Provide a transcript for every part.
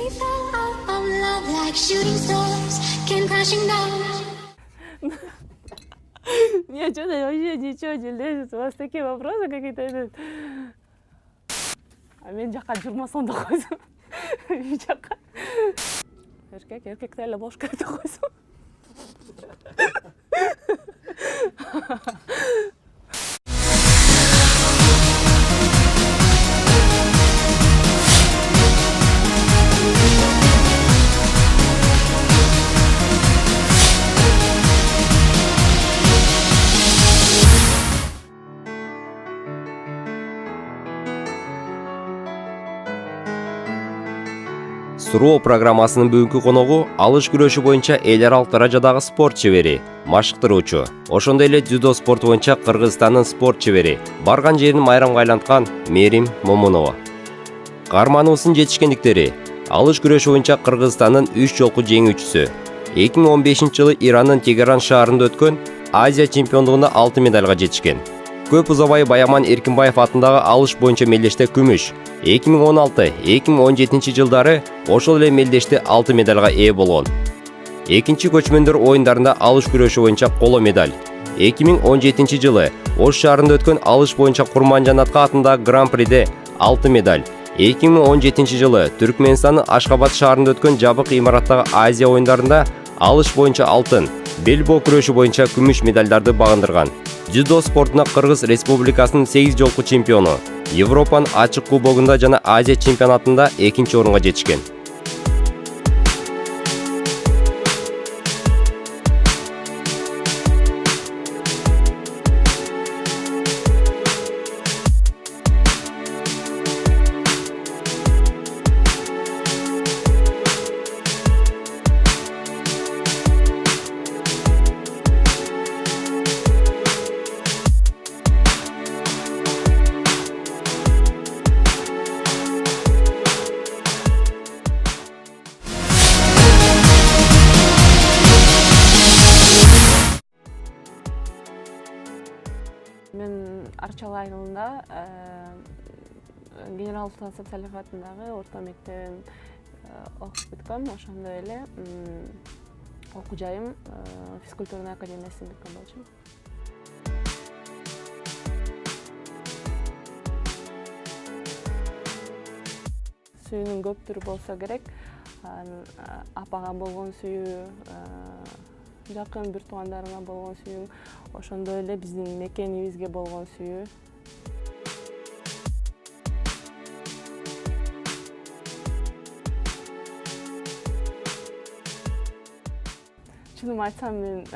We fell out of love like shooting stars, came crashing down. Нет, что-то вообще ничего не лезет. У вас такие вопросы какие-то идут. А мен жаққа жүрмасам да қойсам. Үй жаққа. Еркек тәлі бош керек те қойсам. Суроо программасынын бүгүнкү коногу алыш күрөшү боюнча эл аралык даражадагы спорт чебери, машыктыруучу, ошондой эле дзюдо спорту боюнча Кыргызстандын спорт чебери, барган жерин майрамга айланткан Мерим Момунова. Каарманыбыздын жетишкендиктери: алыш күрөшү боюнча Кыргызстандын 3 жолку жеңүүчүсү, 2015-жылы Ирандын Тегеран шаарында өткөн Азия чемпиондугунда алтын медалга жетишкен. Көп узабай Баяман Эркинбаев атындагы алыш боюнча мелдеште күмүш, 2016-2017 жылдары ошол эле мелдеште алтын медалга ээ болгон. Экинчи көчмөндөр оюндарында алыш күрөшү боюнча коло медаль. 2017 жылы Ош шаарында өткөн алыш боюнча Курманжанатка атындагы гран-приде алтын медаль. 2017 жылы Түркмөнстандын Ашхабад шаарында өткөн жабык имараттагы Азия оюндарында алыш боюнча алтын, белбоо күрөшү боюнча күмүш медалдарды багындырган. Дзюдо спортуна Кыргыз Республикасынын 8 жолку чемпиону, Европанын ачык кубогунда жана Азия чемпионатында 2-нчи орунга жетишкен. Мен Арчал айылында генерал Султан Сапсалиев атындагы орто мектебин окуп бүткөм. Ошондой эле окуу жайым физкультурный академиясын бүткөн болчумун. Сүйүүнүн көп түрү болсо керек. Апага болгон сүйүү, жакын бир туугандарыңа болгон сүйүү, ошондой эле биздин мекенибизге болгон сүйүү. Чынын айтсам, мен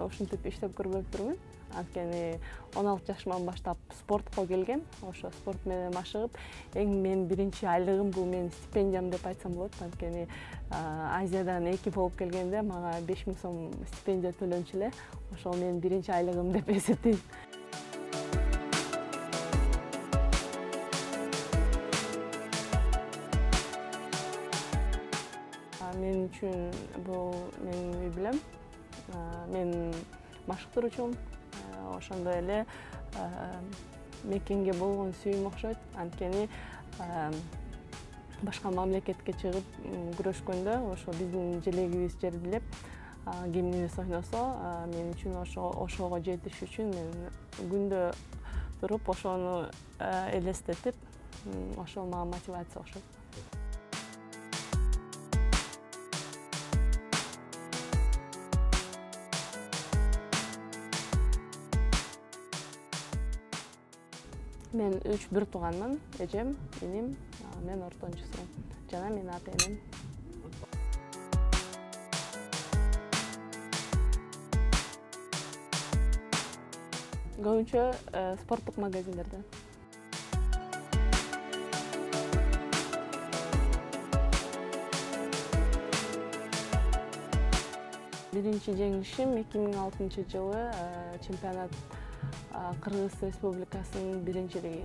ушинтип иштеп көрбөптүрмүн. Анткени 16 жашыман баштап спортко келгем. Ошо спорт менен машыгып, мен биринчи айлыгым бул менин стипендиям деп айтсам болот. Анткени Азиядан экип болуп келгенде мага 5000 сом стипендия төлөнчү эле. Ошол менин биринчи айлыгым деп эсептейм. Мен үчүн бул менин үй бүлөм. Мен машыктыруучумун. Ошондой эле мекенге болгон сүйүүм окшойт. Анткени башка мамлекетке чыгып күрөшкөндө ошо биздин желегибиз жердилеп, ким эмес ойносо, мен үчүн ошого жетиш үчүн мен күндө туруп ошону элестетип, ошол мага мотивация окшойт. Мен 3 тууганмын, эжем, эним, мен ортончусумун жана менин ата-энем. Көбүнчө спорттук магазиндерде. Биринчи жеңишим 2006 жылы чемпионат Кыргыз Республикасынын биринчилиги.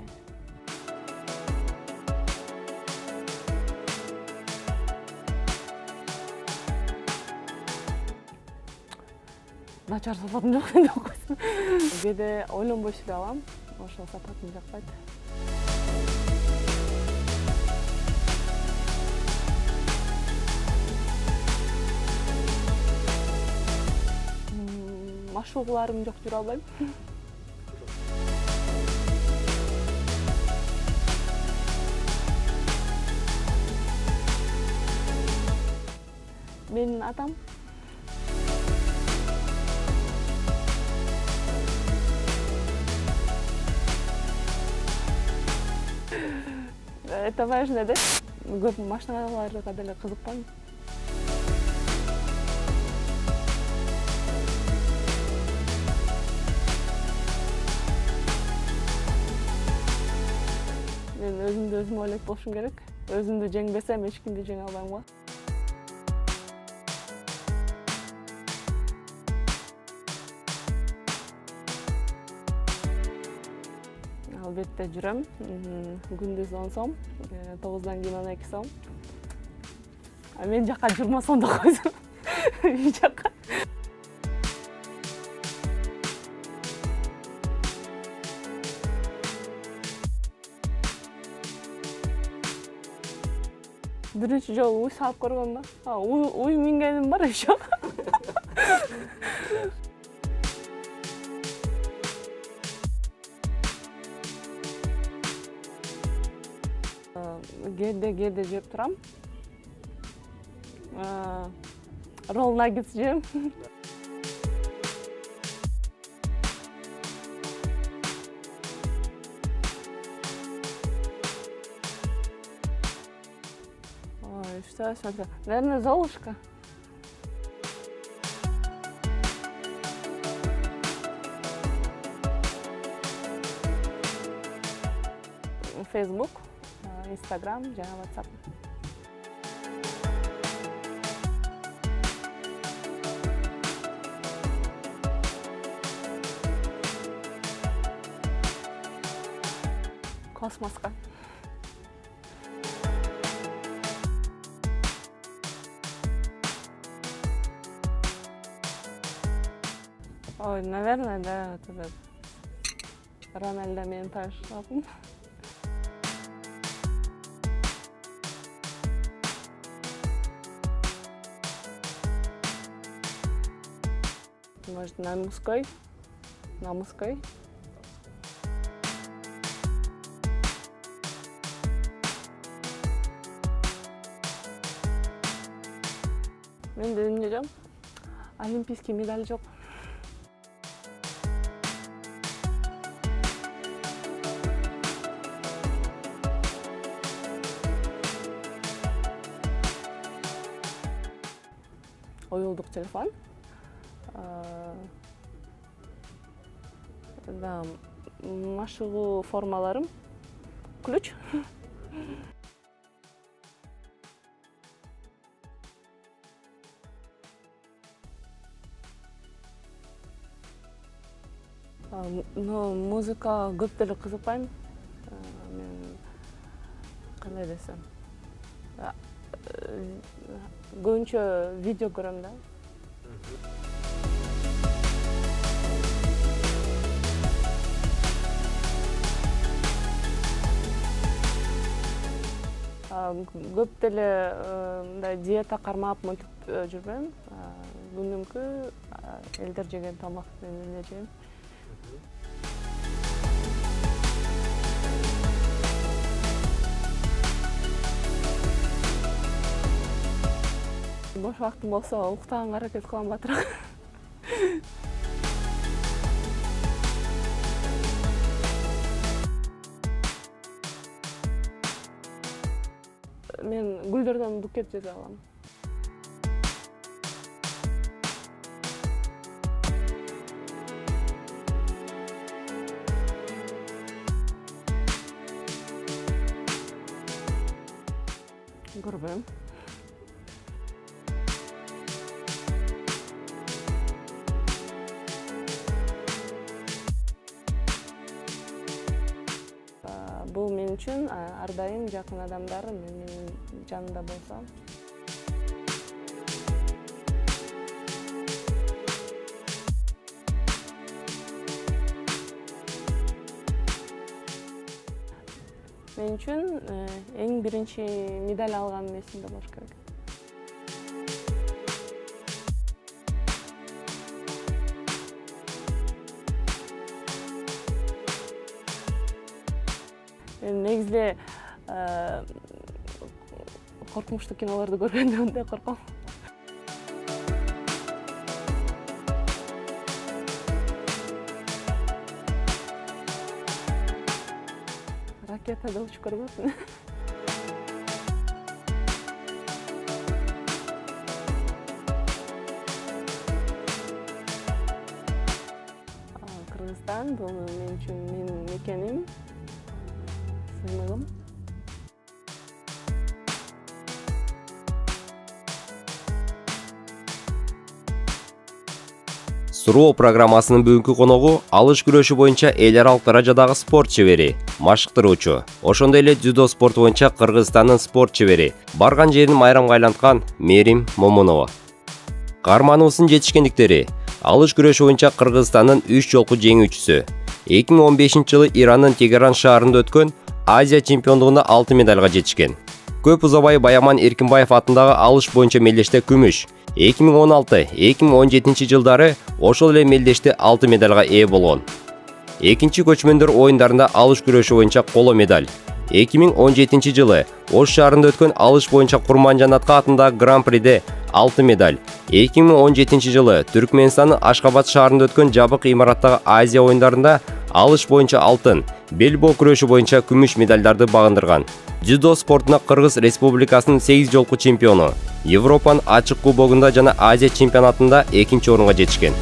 Начар сапатым жок деп койсом. Кээде ойлонбой сүйлөп алам, ошол сапатым жакпайт. ашууларым жок, жүрө албайм. Менин атам это важно, да? Көп машиналарга деле кызыкпайм. Мен өзүмдү өзүм ойлойт болушум керек. Өзүмдү жеңбесем, эч кимди жеңе албайм го. Албетте жүрөм. Күндүз 10 сом, 9-дан кийин 12 сом. А мен жака 20 сомдо койсом. Үй жака. Биринчи жолу уй салып көргөм да. Уй мингеним бар еще. Кээде жеп турам. Ролл наггетс жейм. Ой, что я смотрю? Наверное, Золушка. Facebook, Instagram, жана WhatsApp. Космоска. Ой, наверное, да, это Рональдо менен таашладым. Может, на мужской? На мужской? Менде эмне жок? Олимпийский медаль жок. Оюлдук телефон. Да, машыгуу формаларым. Ключ. Но музыка көп деле кызыкпайм. Мен кандай десем, көбүнчө видео көрөм да. Көп деле мындай диета кармап мынтип жүрбөйм. Күнүмкү элдер жеген тамак менен эле жейм. Бош вактым болсо уктаганга аракет кылам батыраак. Мен гүлдөрдөн букет жасай алам. Көрбөйм. Бул мен үчүн ар дайым жакын адамдар менин жанымда болсо. Мен үчүн эң биринчи медаль алганым эсимде болуш керек. негизде коркунучтуу кинолорду көргөндө мындай корком. Ракетада учуп көрбөдүм. Кыргызстан бул мен үчүн менин мекеним, сыймыгым. Суроо программасынын бүгүнкү коногу алыш күрөшү боюнча эл аралык даражадагы спорт чебери, машыктыруучу, ошондой эле дзюдо спорту боюнча Кыргызстандын спорт чебери, барган жерин майрамга айланткан Мерим Момунова. Каарманыбыздын жетишкендиктери: алыш күрөшү боюнча Кыргызстандын 3 жолку жеңүүчүсү. 2015-жылы Ирандын Тегеран шаарында өткөн Азия чемпиондугунда алтын медальга жетишкен. Көп узабай Баяман Эркинбаев атындагы алыш боюнча мелдеште күмүш. 2016-2017 жылдары ошол эле мелдеште алтын медальга ээ болгон. Экинчи көчмөндөр оюндарында алыш күрөшү боюнча коло медаль. 2017 жылы Ош шаарында өткөн алыш боюнча Курманжан атындагы гран-приде алтын медаль. 2017 жылы Түркмөнстандын Ашхабад шаарында өткөн жабык имараттагы Азия оюндарында алыш боюнча алтын, белбоо күрөшү боюнча күмүш медальдарды багындырган. Дзюдо спортуна Кыргыз Республикасынын 8 жолку чемпиону, Европанын ачык кубогунда жана Азия чемпионатында экинчи орунга жетишкен.